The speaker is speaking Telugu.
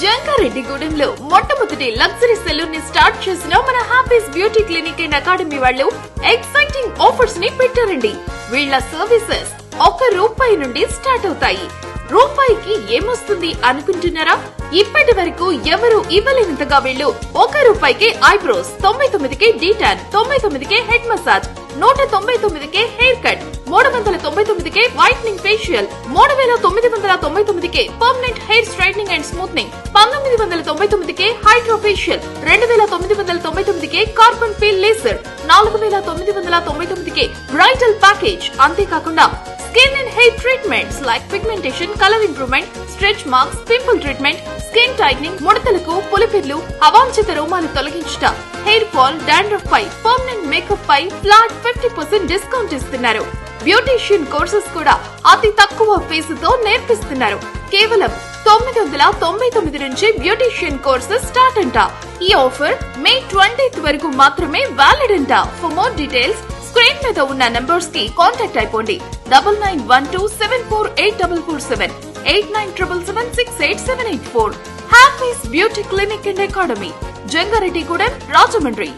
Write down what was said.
జంగారెడ్డిగూడెంలో మొట్టమొదటి లగ్జరీ సెలూన్ ని స్టార్ట్ చేసిన మన happy's beauty clinic and academy వాళ్ళు ఎక్సైటింగ్ ఆఫర్స్ ని పెట్టారండి. వీళ్ల సర్వీసెస్ ₹1 నుండి స్టార్ట్ అవుతాయి. రూపాయికి ఏమొస్తుంది అనుకుంటున్నారా? ఇప్పటి వరకు ఎవరు ఇవ్వలేనంతగా వీళ్ళు ₹1కి ఐబ్రోస్, 99కి డీటాన్, 99కి హెడ్ మసాజ్, 199కి హెయిర్ కట్, 399కి వైట్నింగ్ ఫేషియల్, 3999కి permanent hair straightening and smoothening, 1999కి హైడ్రో ఫేషియల్, 2999కి కార్బన్ పీల్ లేజర్, 4999కి బ్రైడల్ ప్యాకేజ్. అంతేకాకుండా skin and hair treatments like pigmentation, colour improvement, stretch marks, pimple treatment, skin tightening, ముడతలకు, పులిపిర్లు, అవాంఛిత రోమాలు తొలగించుట, హెయిర్ ఫాల్, డాండ్రఫ్ పై పర్మనెంట్ మేకప్ పై ఫ్లాట్ 50% డిస్కౌంట్ ఇస్తున్నారు. బ్యూటీషియన్ కోర్సెస్ కూడా అతి తక్కువ ఫీజుతో నేర్పిస్తున్నారు. కేవలం 999 నుంచి బ్యూటీషియన్ కోర్సెస్ స్టార్ట్ అంట. ఈ ఆఫర్ మే 20th వరకు మాత్రమే వ్యాలిడ్ అంట. ఫర్ మోర్ డీటెయిల్స్ స్క్రీన్ మీద ఉన్న నంబర్స్ కి కాంటాక్ట్ అయిపోండి. 9912748447, 8977768784. Happy's beauty clinic and academy, Jangareddygudem, Rajahmundry.